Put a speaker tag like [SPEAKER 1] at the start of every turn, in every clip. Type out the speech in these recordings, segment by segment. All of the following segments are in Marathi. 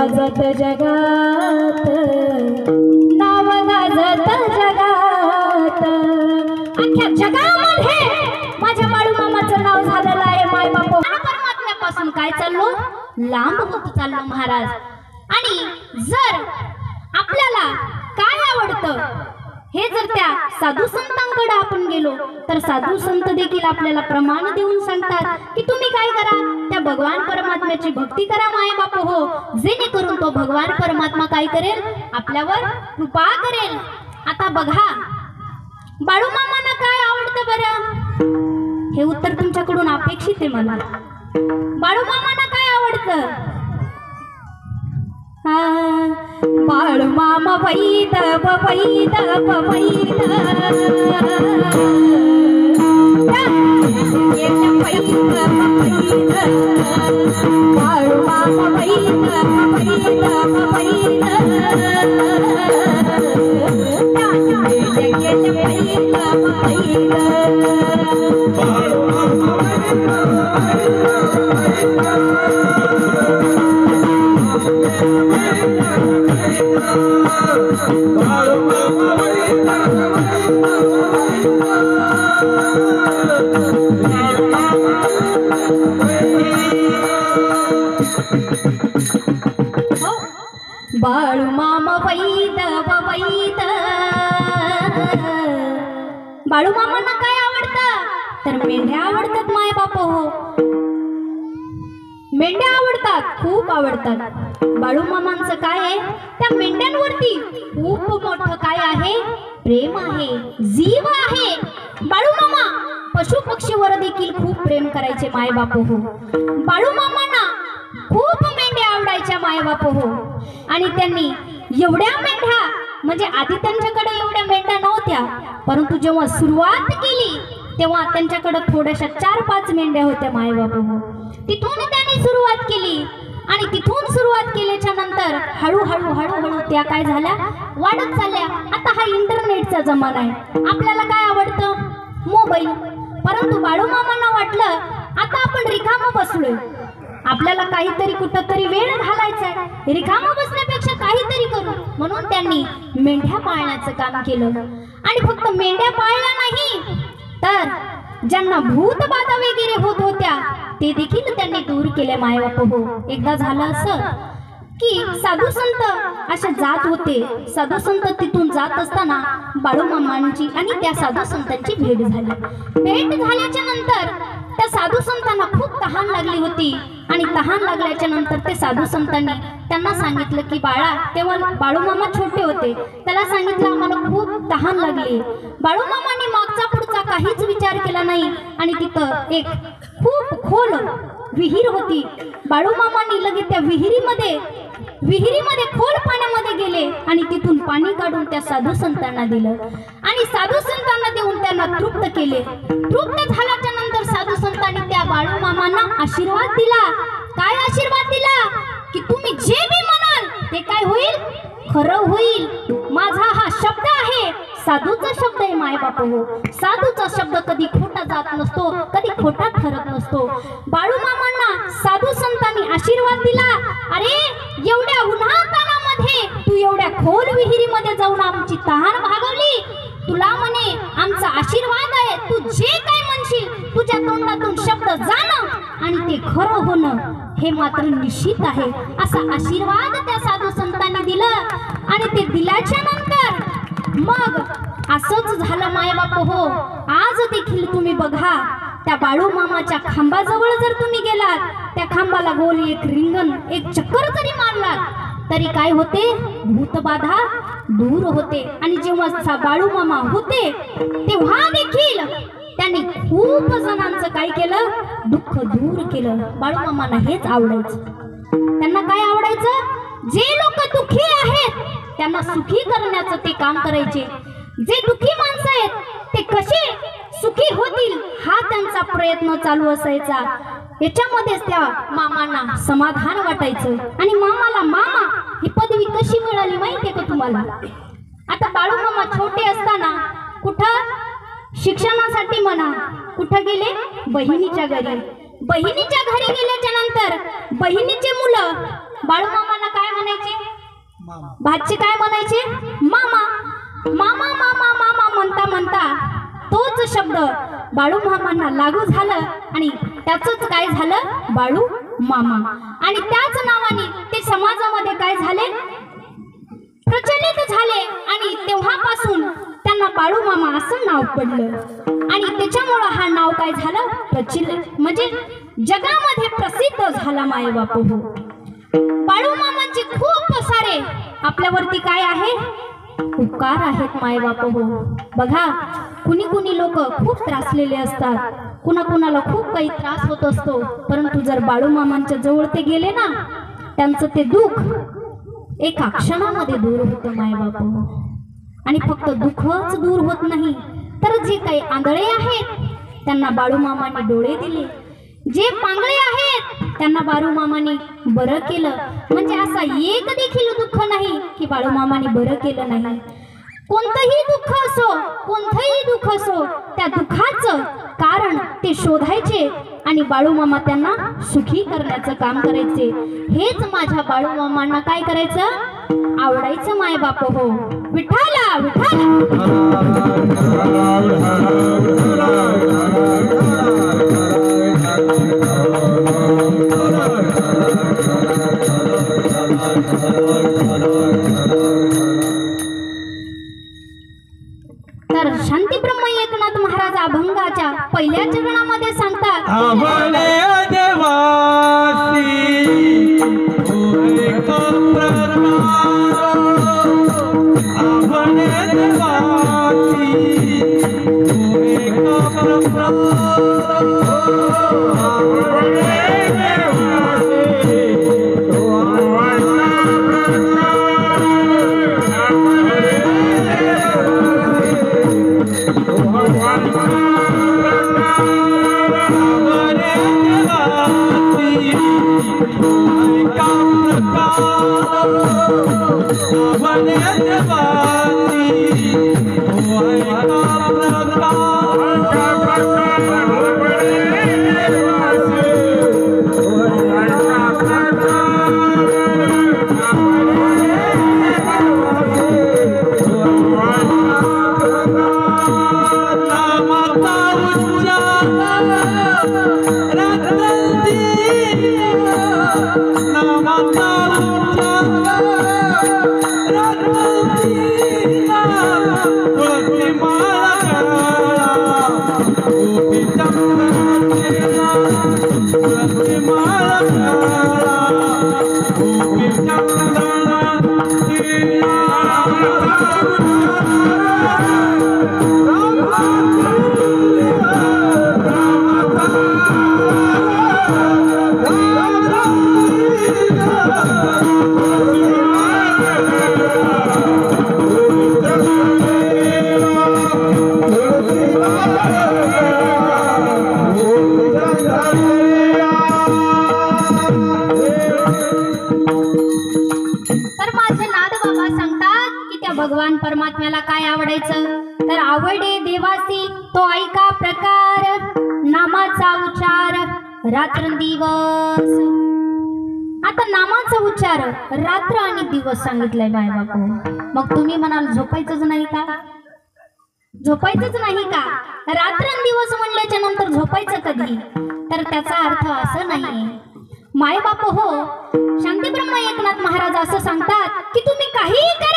[SPEAKER 1] गाजत जगात, नाव गाजत जगात, अख्ख्या जगामध्ये माझ्या बाळू मामाचं नाव झालेलं आहे माय बापू। परमात्म्यापासून काय चाललो, लांब होत चाललो महाराज। आणि जर आपल्याला काय आवडतं हे जर त्या साधू संतांकडे आपण गेलो तर साधू संत देखील आपल्याला प्रमाण देऊन सांगतात की तुम्ही काय करा, त्या भगवान परमात्म्याची भक्ती करा माय बाप हो, जेणेकरून तो भगवान परमात्मा काय करेल, आपल्यावर कृपा करेल। आता बघा बाळू मामांना काय आवडतं बरं, हे उत्तर तुमच्याकडून अपेक्षित आहे मला। बाळू मामांना काय आवडतं? बाळू मामा वैद वैद वैद, बाळू मामा वैद बाळू मामा वैद वैद। बाळू मामांना काय आवडतं तर मेंढ्या आवडतात माय बाप हो, मेंढ्या आवडतात, खूप आवडतात। बाळू मामांचं काय आहे, त्या मेंढ्यांवरती खूप मोठं काय आहे, प्रेम आहे, जीव आहे। बाळू मामा पशु पक्षीवर देखील खूप प्रेम करायचे माय बाप हो। बाळू मामांना खूप मेंढ्या आवडायच्या माय बाप हो। आणि त्यांनी एवढ्या मेंढ्या, म्हणजे आधी त्यांच्याकडे एवढ्या मेंढ्या नव्हत्या, परंतु जेव्हा सुरुवात केली तेव्हा त्यांच्याकडे थोड्याशा 4-5 मेंढ्या होत्या माय बाप हो। तिथून त्यांनी सुरुवात केली आणि तिथून सुरुवात केल्याच्या नंतर हळूहळू हळूहळू त्या काय झाल्या, वाढत चालल्या। आता हा इंटरनेटचा जमाना आहे, आपल्याला काय आवडतं, मोबाईल। परंतु बाळू मामांना वाटलं आता आपण रिकामं बसलोय, आपल्याला काहीतरी कुठंतरी वेळ घालायचा आहे, रिकामं बसण्यापेक्षा काहीतरी करू, म्हणून त्यांनी मेंढ्या पाळण्याचं काम केलं। आणि फक्त मेंढ्या पाळल्या नाही तर ज्यांना भूतबाधा वगैरे होत होत्या ते देखील त्यांनी दूर केले माय बाप हो। एकदा झालं असं की साधू संत असे जात होते, साधू संत तिथून जात असताना बाळू मामांची आणि त्या साधू संतांची भेट झाली। भेट झाल्याच्या नंतर त्या साधू संतांना खूप तहान लागली होती आणि तहान लागल्याच्या नंतर ते साधू संतांनी त्यांना सांगितलं की बाळा, तेव्हा बाळू मामा छोटे होते, त्याला सांगितलं आम्हाला खूप तहान लागली। बाळू मामांनी मागचा पुढचा काहीच विचार केला नाही आणि तिथं एक खूप खोल विहीर होती। बाळू मामांनी लगेच त्या विहिरीमध्ये खोल पाण्यामध्ये गेले आणि तिथून पाणी काढून त्या साधू संतांना दिलं आणि साधू संतांना देऊन त्यांना तृप्त केले। तृप्त झाल्याच्या नंतर साधू संतांनी त्या बाळू मामांना आशीर्वाद दिला। काय आशीर्वाद दिला की तुम्ही जे भी म्हणाल ते काय होईल, खरं होईल। माझा हा शब्द आहे, साधूचा शब्द आहे माय बाप हो। साधूचा शब्द कधी खोटा जात नसतो, कधी खोटा ठरत नसतो। बाळू मामांना साधू संतांनी आशीर्वाद दिला, अरे एवढ्या उन्हातानामध्ये तू एवढ्या खोल विहिरीमध्ये जाऊन आमची तहान भागवली, तुला म्हणे आमचा आशीर्वाद आहे, तू जे काय म्हणशील तुझ्या तोंडातून शब्द जाणं आणि ते खरं होणं हे मात्र निश्चित आहे, असा आशीर्वाद त्या साधू संतांनी दिलं। आणि ते दिल्याच्या नंतर मग असंच झालं माय बाप हो। आज देखील तुम्ही बघा त्या बाळू मामाच्या खांबाजवळ जर तुम्ही गेलात, त्या खांबाला गोल एक रिंगण, एक चक्कर जरी मारलात तरी काय होते, भूतबाधा दूर होते। आणि जेव्हा बाळू मामा होते तेव्हा देखील त्यांनी खूप जणांचं काय केलं, दुःख दूर केलं। बाळू मामांना हेच आवडायचं, त्यांना काय आवडायचं, जे लोक दुःखी आहेत त्यांना सुखी करण्याचं ते काम करायचे। जे दुःखी माणसं आहेत ते कसे सुखी होतील हा त्यांचा प्रयत्न चालू असायचा। याच्यामध्येच त्या मामांना समाधान वाटायचं। आणि मामाला मामा ही पदवी कशी मिळाली माहितीये का तुम्हाला? आता बाळू मामा छोटे असताना कुठं शिक्षणासाठी म्हणा कुठं गेले, बहिणीच्या घरी। बहिणीच्या घरी गेल्याच्या नंतर बहिणीचे मुलं बाळू मामांना काय भाची काय म्हणायचे? मामा मामा मामा मामा म्हणता म्हणता तोच शब्द बाळू मामांना लागू झालं आणि त्याचंच काय झालं? बाळू मामा. आणि त्याच नावाने ते समाजामध्ये काय झाले? प्रचलित झाले. आणि तेव्हापासून त्यांना बाळू मामा असं नाव पडलं. आणि त्याच्यामुळं हा नाव काय झालं? प्रचलित म्हणजे जगामध्ये प्रसिद्ध झाला माय बापू. बाळू मामांचे खूप सारे आपल्यावरती काय आहे? उपकार आहेत माय बापू. बघा, कुणी कुणी लोक खूप त्रासलेले असतात, कुणाकुणाला खूप काही त्रास होत असतो, परंतु जर बाळू मामांच्या जवळ ते गेले ना, त्यांचं ते दुःख एका क्षणामध्ये दूर होतं माय बापू. आणि फक्त दुःखच दूर होत नाही, तर जे काही आंधळे आहेत त्यांना बाळू मामाने डोळे दिले, जे पांगळे आहेत त्यांना बाळू मामाने बरं केलं. म्हणजे असा एक देखील दुःख नाही की बाळू मामाने बरं केलं नाही. कोणतंही दुःख असो, कोणतंही दुःख असो, त्या दुःखाचं कारण ते शोधायचे आणि बाळू मामा त्यांना सुखी करण्याचं काम करायचे. हेच माझ्या बाळू मामांना काय करायचं? आवडायचं माय बाप हो. विठाला विठाला. तर शांती ब्रह्म एकनाथ महाराज अभंगाच्या पहिल्या चरणामध्ये सांगतात, भगवान परमात्म्याला काय आवडायचं? तर आवडे देवासी तो ऐका प्रकार, नामाचा उच्चार रात्रंदिवस. आता नामाचा उच्चार रात्र आणि दिवस सांगितलंय बाय बापू. मग तुम्ही म्हणाल झोपायचंच नाही का? झोपायचंच नाही का? रात्रंदिवस म्हणल्याच्या नंतर झोपायचं कधी? तर त्याचा अर्थ असं नाही माय बाप हो. शांतीब्रह्म एकनाथ महाराज असं सांगतात की तुम्ही काहीही करा,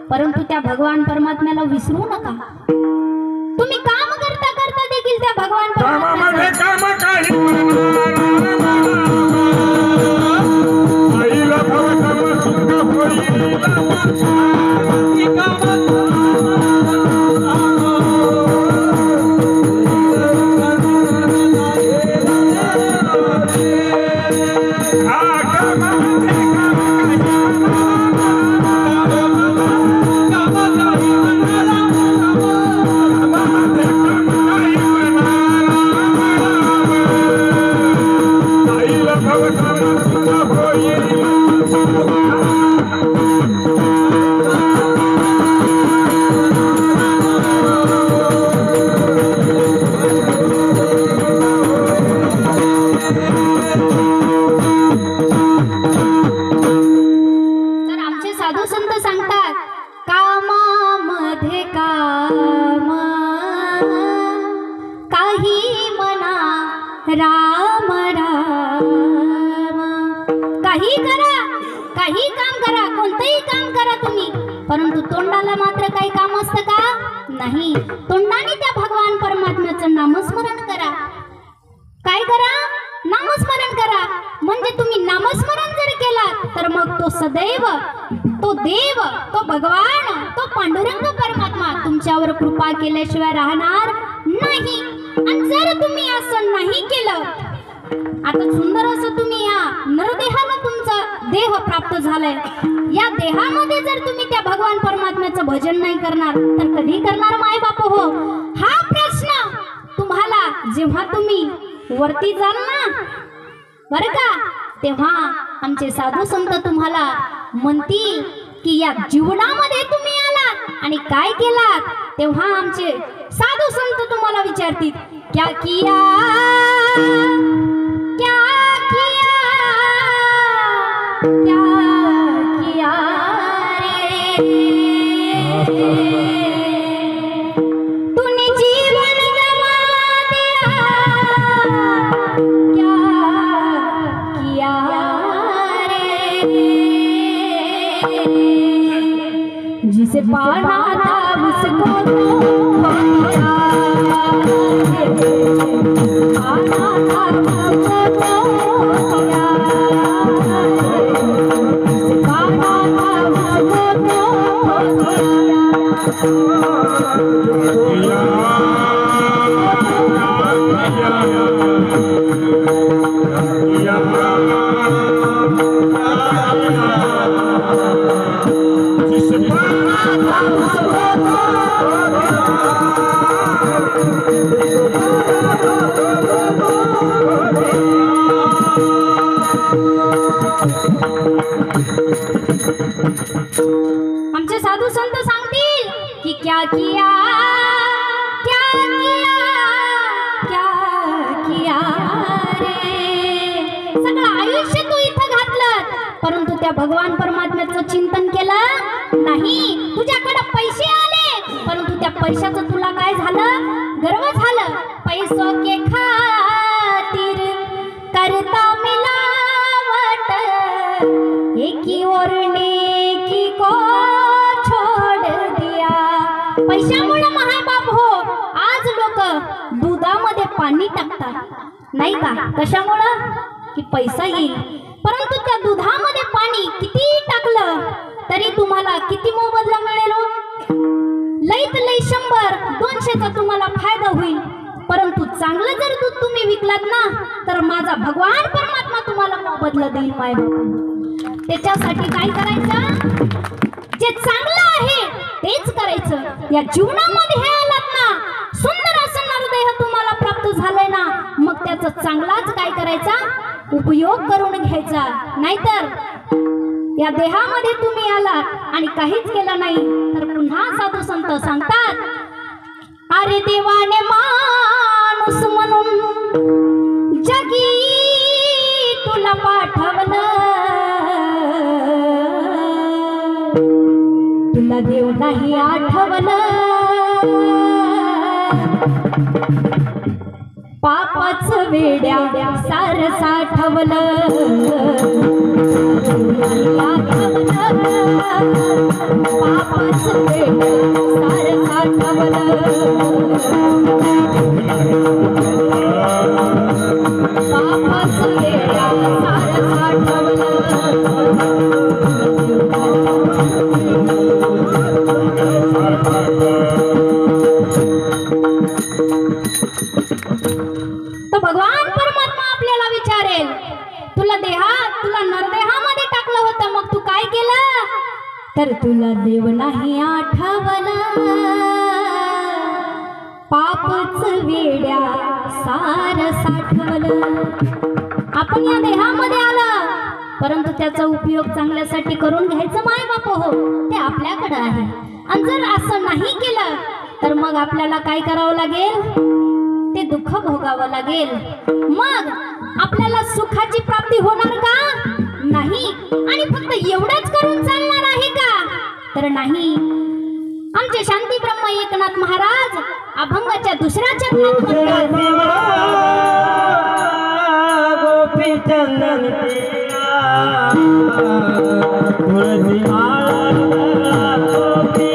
[SPEAKER 1] परंतु त्या भगवान परमात्म्याला विसरू नका. तुम्ही काम करता करता देखील त्या भगवान काही काम करा, कोणतंही काम करा तुम्ही, परंतु तोंडाला मात्र काही काम असतं का? नाही. तोंडाने त्या भगवान परमात्म्याचं नामस्मरण करा. काय करा? नामस्मरण करा. म्हणजे तुम्ही नामस्मरण जर केलात तर मग तो सदैव, तो देव, तो भगवान, तो पांडुरंग परमात्मा तुमच्यावर कृपा केल्याशिवाय राहणार नाही. आणि जर तुम्ही असं नाही केलं, आता सुंदर असं तुम्ही या नरदेहाला तुमचा देह प्राप्त झालाय, या देहामध्ये जर तुम्ही त्या भगवान परमात्म्याचं भजन नाही करणार तर कधी करणार माय बाप हो? हा प्रश्न तुम्हाला जेव्हा तुम्ही वरती जाल ना बरं का, तेव्हा आमचे साधू संत तुम्हाला म्हणतील की या जीवनामध्ये तुम्ही आलात आणि काय केलात, तेव्हा आमचे साधू संत तुम्हाला विचारतील क्या किया, क्या किया, क्या किया तूने जीवन गवा दिया, क्या किया जिसे पाना था उसको आमचे साधू संत सांगतील की क्या किया, क्या किया, क्या किया रे. सगळं आयुष्य तू इथं घातलं, परंतु त्या भगवान परमात्म्याचं चिंतन केलं नाही. तुझ्याकडे पैसे आले, परंतु त्या पैशाचं तुला काय झालं? गर्व झालं. पैसों के खातिर करता मिलावट, एक ही ओरने की को छोड़ दिया. पैशामुळे महाबाप हो आज लोक दुधामध्ये पाणी टाकतात नाही का? कशामुळं? की पैसा येईल. परंतु त्या दुधामध्ये पाणी किती टाकलं तरी तुम्हाला किती मोबदला मिळेल? लईत लई 100-200चा तुम्हाला फायदा होईल. परंतु चांगलं जर दूध तुम्ही विकलात ना तर माझा भगवान परमात्मा तुम्हाला मोबदला देईल माय बाप. त्याच्यासाठी काय करायचं? जे चांगलं आहे तेच करायचं. या जीवनामध्ये हे आलात ना, सुंदर असं नरदेह तुम्हाला प्राप्त झालंय ना, मग त्याचा चांगलाच काय करायचा? उपयोग करून घ्यायचा. नाहीतर या देहामध्ये तुम्ही आलात आणि काहीच केलं नाही तर पुन्हा साधू संत सांगतात, अरे देवाने माणूस म्हणून जगी तुला पाठवलं, तुला देव नाही आठवलं. पापाचं वेड्या सार साठवलं, पापाचं वेड्या सार साठवलं. पापाचं वेड्या सार साठवलं. तो भगवान परमात्मा आपल्याला विचारेल, तुला नरदेहामध्ये टाकलं होतं, मग तू काय केलं? तर तुला देव नाही आठवलं, पापच वेड्या सार साठवलं. आपण या देहामध्ये आलं, परंतु त्याचा उपयोग चांगल्यासाठी करून घ्यायचं माय बाप हो, ते आपल्याकडे आहे. आणि जर असं नाही केलं तर मग आपल्याला काय करावं लागेल? ते दुःख भोगावं लागेल. मग आपल्याला सुखाची प्राप्ती होणार का? नाही. आणि फक्त एवढंच करून चालणार आहे का? तर नाही. आमचे शांती ब्रह्म एकनाथ महाराज अभंगाच्या दुसऱ्या चरणात म्हणतात,
[SPEAKER 2] गोपी चंदन तुळसी माळ गोपी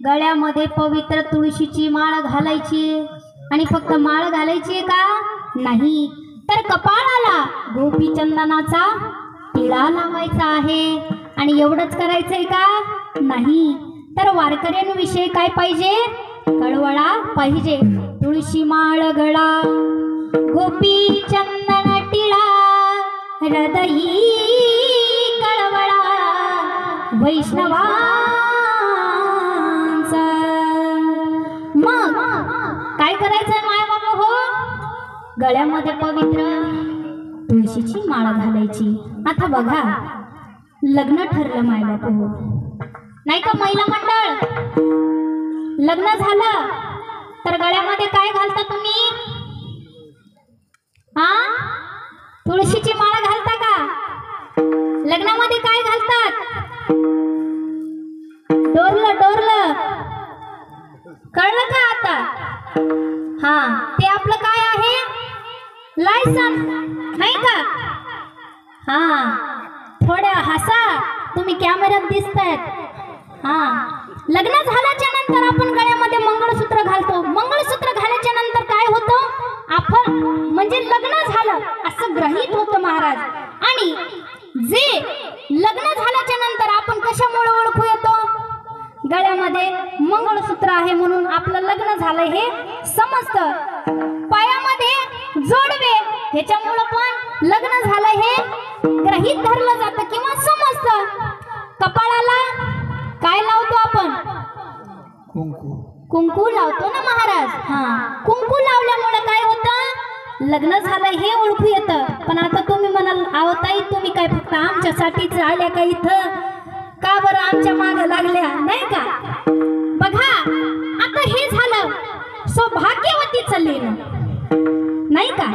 [SPEAKER 1] गळ्यामध्ये पवित्र तुळशीची माळ घालायची आणि फक्त माळ घालायची का नाही तर कपाळाला गोपी चंदनाचा टिळा लावायचा आहे. आणि एवढंच करायचंय का नाही तर वारकऱ्यांविषयी काय पाहिजे कळवळा पाहिजे. तुळशी माळ गळा गोपी चंदन टिळा हृदयी कळवळा वैष्णवा. मग काय करायचंय माय बाबा हो गळ्यामध्ये पवित्र तुळशीची माळ घालायची. आता बघा लग्न ठरलं माय बाबा हो नाही का महिला मंडळ लग्न झालं तर गळ्यामध्ये काय घालता तुम्ही हा तुळशीची माळ घालता का लग्नामध्ये काय घालतात डोरलं डोरलं कळलं का आता हा ते आपलं काय आहे लायसन नाही का हा थोड्या हसा तुम्ही कॅमेऱ्यात दिसतायत. हा लग्न झाल्याच्या नंतर आपण गळ्यामध्ये मंगळसूत्र घालतो. मंगळसूत्र घालायच्या नंतर काय होतं आपण म्हणजे लग्न झालं असं गृहीत होतं महाराज. आणि जे लग्न झाल्याच्या नंतर आपण कशामुळे ओळखू येतो गळ्यामध्ये मंगळसूत्र आहे म्हणून आपलं लग्न झालंय हे समजतं. पायामध्ये जोडवे ह्याच्यामुळे पण लग्न झालंय हे गृहीत धरलं जातं किंवा समजतं. कपाळाला काय लावतो आपण कुंकू लावतो ना महाराज. हा कुंकू लावल्यामुळे काय होतं लग्न झालंय हे ओळखू येतं. पण आता तुम्ही म्हणाल आवताई तुम्ही काय फक्त आमच्यासाठीच आल्या का इथं का बरं आमच्या मागे लागल्या नाही का. बघा आता हे झालं सौभाग्यवती चालली नाही का.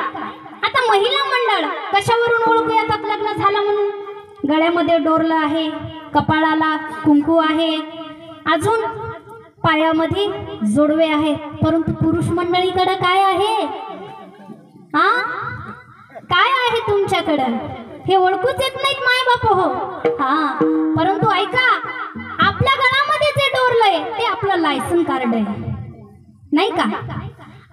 [SPEAKER 1] आता महिला मंडळ कशावरून ओळखू येतात लग्न झालं म्हणून गळ्यामध्ये डोरलं आहे कपाळाला कुंकू आहे अजून पायामध्ये जोडवे आहे. परंतु पुरुष मंडळीकडे काय आहे हा काय आहे तुमच्याकडं हे ओळखूच येत नाहीत माय बाप हो. हा परंतु ऐका आपल्या गळ्यामध्ये जे डोरलंय ते आपलं लायसन कार्ड आहे नाही का.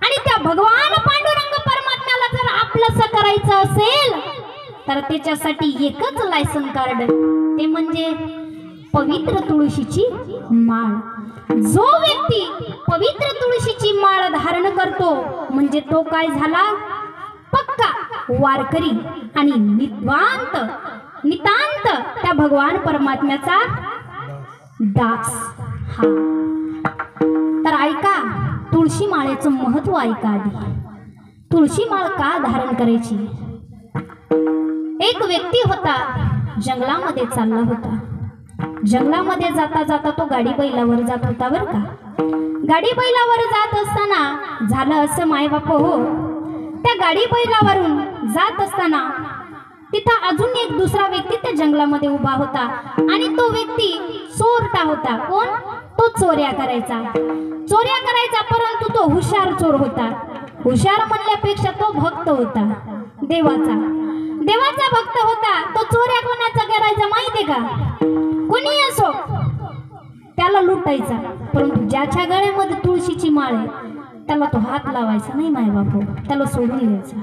[SPEAKER 1] आणि त्या भगवान पांडुरंग परमात्म्याला जर आपलंसं करायचं असेल तर त्याच्यासाठी एकच लायसन कार्ड, ते म्हणजे पवित्र तुळशीची माळ. जो व्यक्ती पवित्र तुळशीची माळ धारण करतो म्हणजे तो काय झाला, पक्का वारकरी आणि नितांत त्या भगवान परमात्म्याचा दास. हा तर ऐका, तुळशी माळेचं महत्व ऐका आधी. तुळशी माळ का धारण करायची? एक व्यक्ती होता, जंगलामध्ये चालला होता. जंगलामध्ये जाता जाता तो गाडी बैलावर जात होता बरं का. गाडी बैलावर जात असताना झालं असं, मायबाप हो, त्या गाडी बैलावरून जात असताना तिथं अजून एक दुसरा व्यक्ती त्या जंगलामध्ये उभा होता आणि तो व्यक्ती चोरटा होता. कोण? तो चोऱ्या करायचा. परंतु तो हुशार चोर होता. हुशार म्हणल्यापेक्षा तो भक्त होता, देवाचा भक्त होता. तो चोऱ्या कोणाचा करायचा माहितीये का? कोणी असो त्याला लुटायचा, परंतु ज्याच्या गळ्यामध्ये तुळशीची माळ आहे त्याला तो हात लावायचा नाही मायबापू, त्याला सोडून द्यायचा.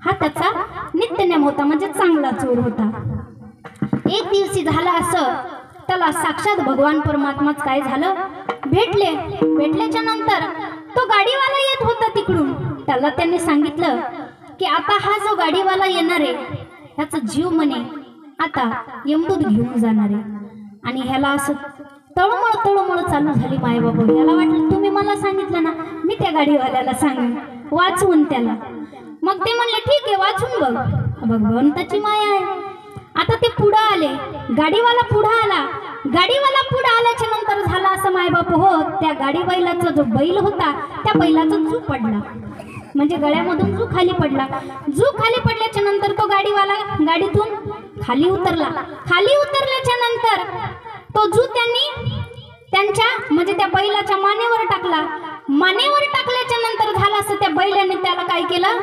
[SPEAKER 1] हा त्याचा नित्यनेम होता, म्हणजे चांगला चोर होता. एक दिवशी झालं असं, त्याला साक्षात भगवान परमात्माच काय झालं, भेटल्याच्या नंतर तो गाडीवाला येत होता तिकडून. त्याला त्यांनी सांगितलं की आता हा जो गाडीवाला येणार आहे ह्याचा जीव म्हणे आता यमदूत घेऊन जाणार आहे. आणि ह्याला असं तळमळ चालू झाली मायबाबा. याला वाटलं तुम्ही मला सांगितलं ना, मी त्या गाडीवाल्याला सांगेन वाचवून त्याला. मग ते म्हणले ठीक आहे, वाचून बघ. भगवंताची माया आहे. आता ते पुढं आले, गाडीवाला पुढं आल्याच्या नंतर झालं असं मायबाप हो, त्या गाडी बैलाचा जो बैल होता त्या बैलाचा जू पडला, म्हणजे गळ्यामधून जू खाली पडला. जू खाली पडल्याच्या नंतर तो गाडीवाला गाडीतून खाली उतरल्याच्या नंतर तो जू त्यांनी त्यांच्या म्हणजे त्या बैलाच्या मानेवर टाकल्याच्या नंतर झालं असं, त्या बैलाने त्याला काय केलं,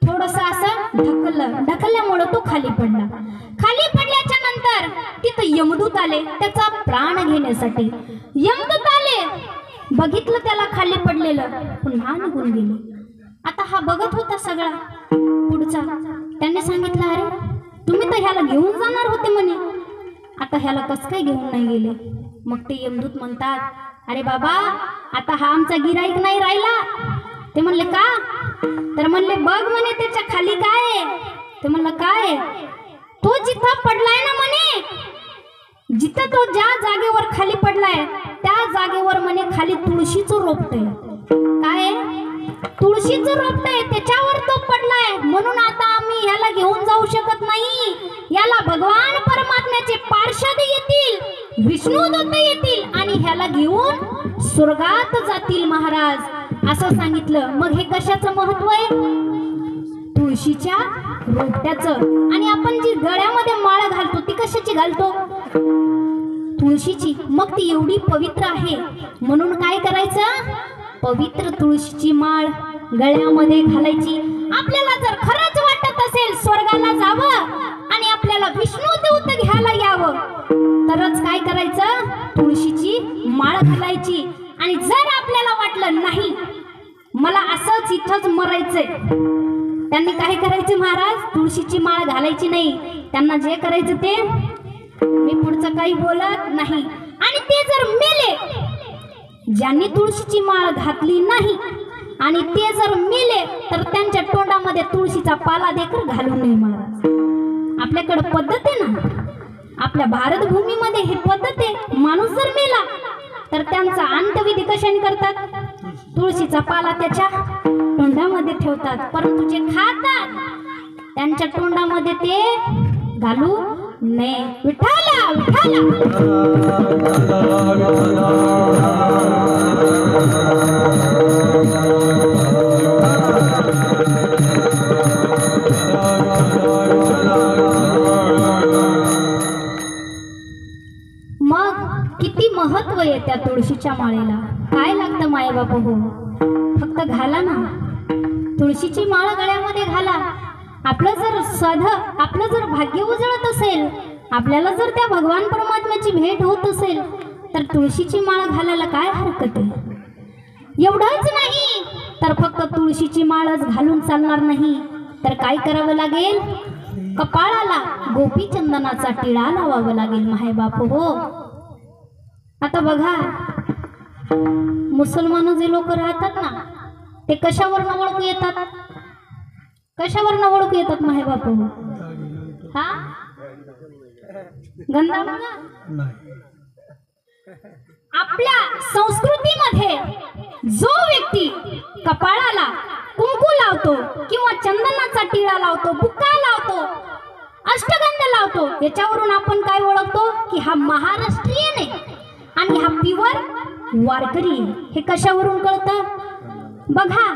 [SPEAKER 1] थोडंसं असं ढकलल्यामुळे तो खाली पडल्याच्या नंतर तिथं यमदूत आले त्याचा प्राण घेण्यासाठी. यमदूत आले, बघितलं त्याला खाली पडलेलं, पुन्हा निघून गेले. आता हा बघत होता सगळा पुढचा. त्यांनी सांगितलं अरे तुम्ही तर ह्याला घेऊन जाणार होते म्हणे, आता ह्याला कसं काय घेऊन नाही गेले? मग ते यमदूत म्हणतात अरे बाबा आता हा आमचा गिराईक नाही राहिला. ते म्हणले का? तर म्हणले बघ म्हणे त्याच्या खाली काय आहे. ते म्हणलं काय? तो जिथं पडलाय ना म्हणे, जिथं तो ज्या जागेवर खाली पडलाय त्या जागेवर म्हणे खाली तुळशीचं रोपटय. काय? तुळशीचं रोपटय, त्याच्यावर तो पडलाय. म्हणून आता आम्ही ह्याला घेऊन जाऊ शकत नाही. याला भगवान परमात्म्याचे पार्षद येतील, विष्णुदूत येतील आणि ह्याला घेऊन स्वर्गात जातील महाराज, असं सांगितलं. मग हे कशाचं महत्व आहे? तुळशीच्या रोपट्याचं. आणि आपण जी गळ्यामध्ये माळ घालतो ती कशाची घालतो? तुळशीची. मग ती एवढी पवित्र आहे म्हणून काय करायचं, पवित्र तुळशीची माळ गळ्यामध्ये घालायची. आपल्याला जर खरंच वाटत असेल स्वर्गाला जावं आणि आपल्याला विष्णुदूत घ्यायला यावं तरच काय करायचं, तुळशीची माळ घालायची. आणि जर आपल्याला वाटलं नाही मला असंच इथंच मरायचंय, त्यांनी काय करायचे महाराज, तुळशीची माळ घालायची नाही. त्यांना जे करायचं ते, मी पुढचं काही बोलत नाही. आणि ते जर मेले, ज्यांनी तुळशीची माळ घातली नाही आणि ते जर मेले तर त्यांच्या तोंडामध्ये तुळशीचा पाला देखील घालू नये महाराज. आपल्याकडे पद्धत आहे ना, आपल्या भारत भूमीमध्ये ही पद्धत आहे. माणूस जर मेला तर त्यांचा अंत्यविधी कशाने करतात, तुळशीचा पाला त्याच्या तोंडामध्ये ठेवतात. परंतु जे खातात त्यांच्या तोंडामध्ये ते घालू नये. विठाला विठाला. मग किती महत्व आहे त्या तुळशीच्या माळेला. काय लागतं मायबाप हो, फक्त घाला ना तुळशीची माळ गळ्यामध्ये घाला. आपलं जर भाग्य उजळत असेल, आपल्याला जर त्या भगवान परमात्म्याची भेट होत असेल तर तुळशीची माळ घालायला काय हरकत आहे. एवढंच नाही तर फक्त तुळशीची माळच घालून चालणार नाही, तर काय करावं लागेल, कपाळाला गोपीचंदनाचा टिळा लावावा लागेल माहे बाप हो. आता बघा, मुसलमान जे लोक राहतात ना, ते कशावरनं ओळखू येतात? कशावरनं ओळखू येतात माहे बाप हो? हा, गंधा बघा. आपल्या संस्कृतीमध्ये जो व्यक्ती कपाळाला कुंकू लावतो किंवा चंदनाचा टिळा लावतो, बुक्का लावतो, अष्टगंध लावतो, याच्यावरून आपण काय ओळखतो की हा महाराष्ट्रीयन आहे आणि हा प्युअर वारकरी आहे. हे कशावरून कळतं? बघा,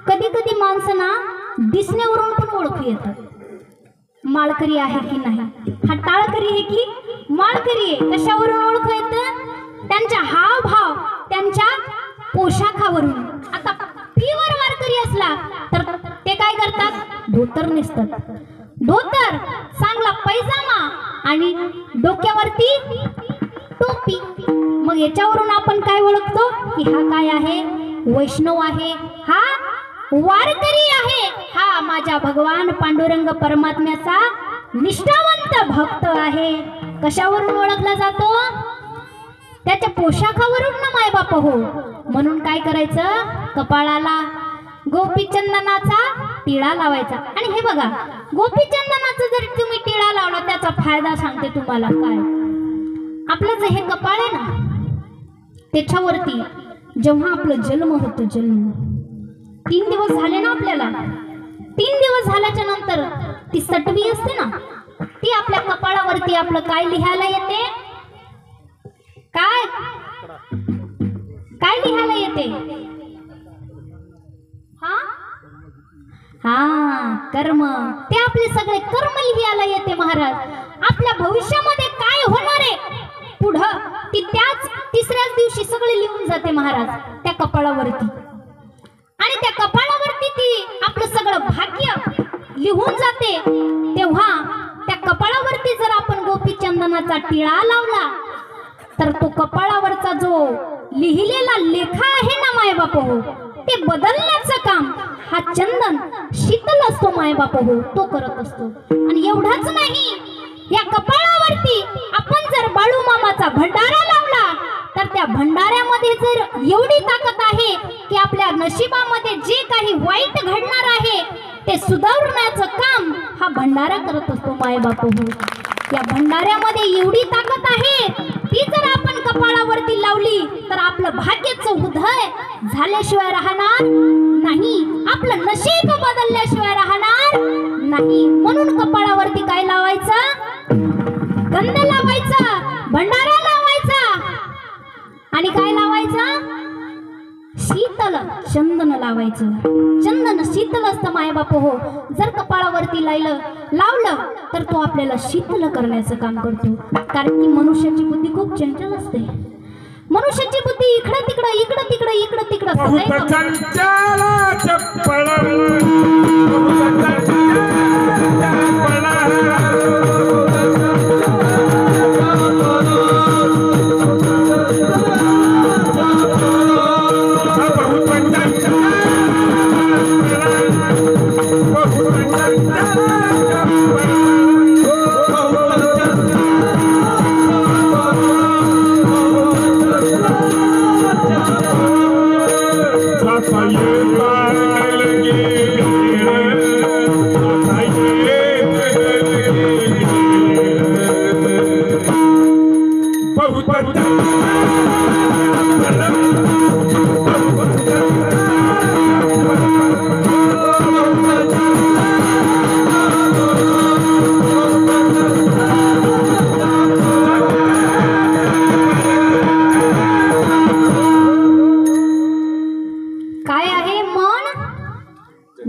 [SPEAKER 1] कधी कधी माणसं ना दिसण्यावरून पण ओळखू येतात, माळकरी आहे की नाही, हा टाळकरी आहे की माळकरी आहे. कशावरून ओळखू येतं? त्यांच्या हावभाव, त्यांच्या पोशाखावरून. आता प्युअर वारकरी असला तर ते काय करतात? धोतर नेसतात, धोतर, चांगला पैजामा आणि डोक्यावरती टोपी. मग याच्यावरून आपण काय ओळखतो की हा काय आहे? वैष्णव आहे, हा वारकरी आहे, हा माझ्या भगवान पांडुरंग परमात्म्याचा निष्ठावंत भक्त आहे. कशावरून ओळखला जातो? त्याच्या पोशाखावरून ना माय बाप हो. म्हणून काय करायचं? कपाळाला गोपीचंदनाचा टिळा लावायचा. आणि हे बघा, गोपीचंदनाचा जर तुम्ही टिळा लावला त्याचा फायदा सांगते तुम्हाला काय. आपलं जे हे कपाळ आहे ना, त्याच्यावरती जेव्हा आपलं जन्म होतो, जन्म 3 दिवस झाले ना आपल्याला, 3 दिवस झाल्याच्या नंतर ती सटवी असते ना, ती आपल्या कपाळावरती आपलं काय लिहायला येते? काय काय लिहायला येते? हा हा, कर्म. ते आपले सगळे कर्म लिहायला येते महाराज. आपल्या भविष्यामध्ये काय होणार आहे पुढं, ती त्याच तिसऱ्याच दिवशी सगळे लिहून जाते महाराज त्या कपाळावरती. आणि त्या कपाळावरती ती आपलं सगळं भाग्य लिहून जाते. तेव्हा त्या कपाळावरती जर आपण गोपीचंदनाचा टिळा लावला तर तो कपाळावरचा जो लिहिलेला लेखा आहे ना माय बाप हो, ते बदलण्याचं काम हा चंदन शीतल असतो माय बाप हो, तो करत असतो. आणि एवढाच नाही, या कपाळावरती आपण जर बाळू मामाचा भंडारा लावला तर त्या भंडाऱ्यामध्ये जर एवढी ताकद आहे की आपल्या नशिबामध्ये जे काही वाईट घडणार आहे ते सुधारण्याचं काम हा भंडारा करत असतो माय बाप हो. या भंडाऱ्यामध्ये एवढी ताकद आहे, ती जर आपण कपाळावरती लावली तर आपलं भाग्याचं उदय झाल्याशिवाय राहणार नाही, आपलं नशीब बदलल्याशिवाय राहणार नाही. म्हणून कपाळावरती काय लावायचं? गंध लावायचा, भंडारा लावायचा आणि काय लावायचं? शीतल चंदन लावायचं. चंदन शीतल असतं माय बाप हो. जर कपाळावरती लावलं तर तो आपल्याला शीतल करण्याचं काम करतो. कारण की मनुष्याची बुद्धी खूप चंचल असते. मनुष्याची बुद्धी इकडं तिकडं इकडं तिकडं इकडं तिकडं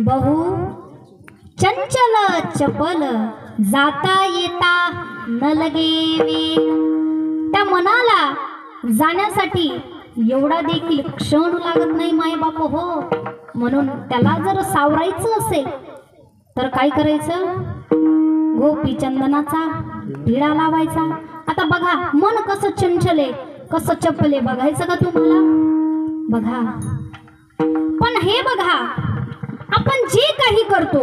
[SPEAKER 1] बहु चंचल चपल जाता येता न लगे वेग. त्या मनाला जाण्यासाठी एवढा देखील क्षण लागत नाही माय बाप हो. म्हणून त्याला जर सावरायचं असेल तर काय करायचं? गोपीचंदनाचा टिळा लावायचा. आता बघा, मन कसं चंचल आहे, कसं चपल आहे, बघायचं का तुम्हाला? बघा. पण हे बघा, आपण जे काही करतो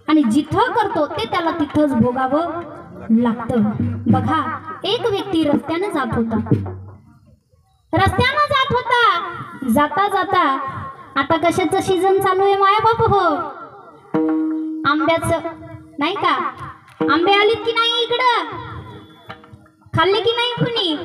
[SPEAKER 1] आणि जिथं करतो ते त्याला तिथंच भोगावं लागतं. बघा, एक व्यक्ती रस्त्याने जात होता. जाता जाता, आता कशाचं सीझन चालू आहे माया बाप हो, आंब्याचं नाही का. आंबे आलीत की नाही इकडं, खाल्ले की नाही कुणी?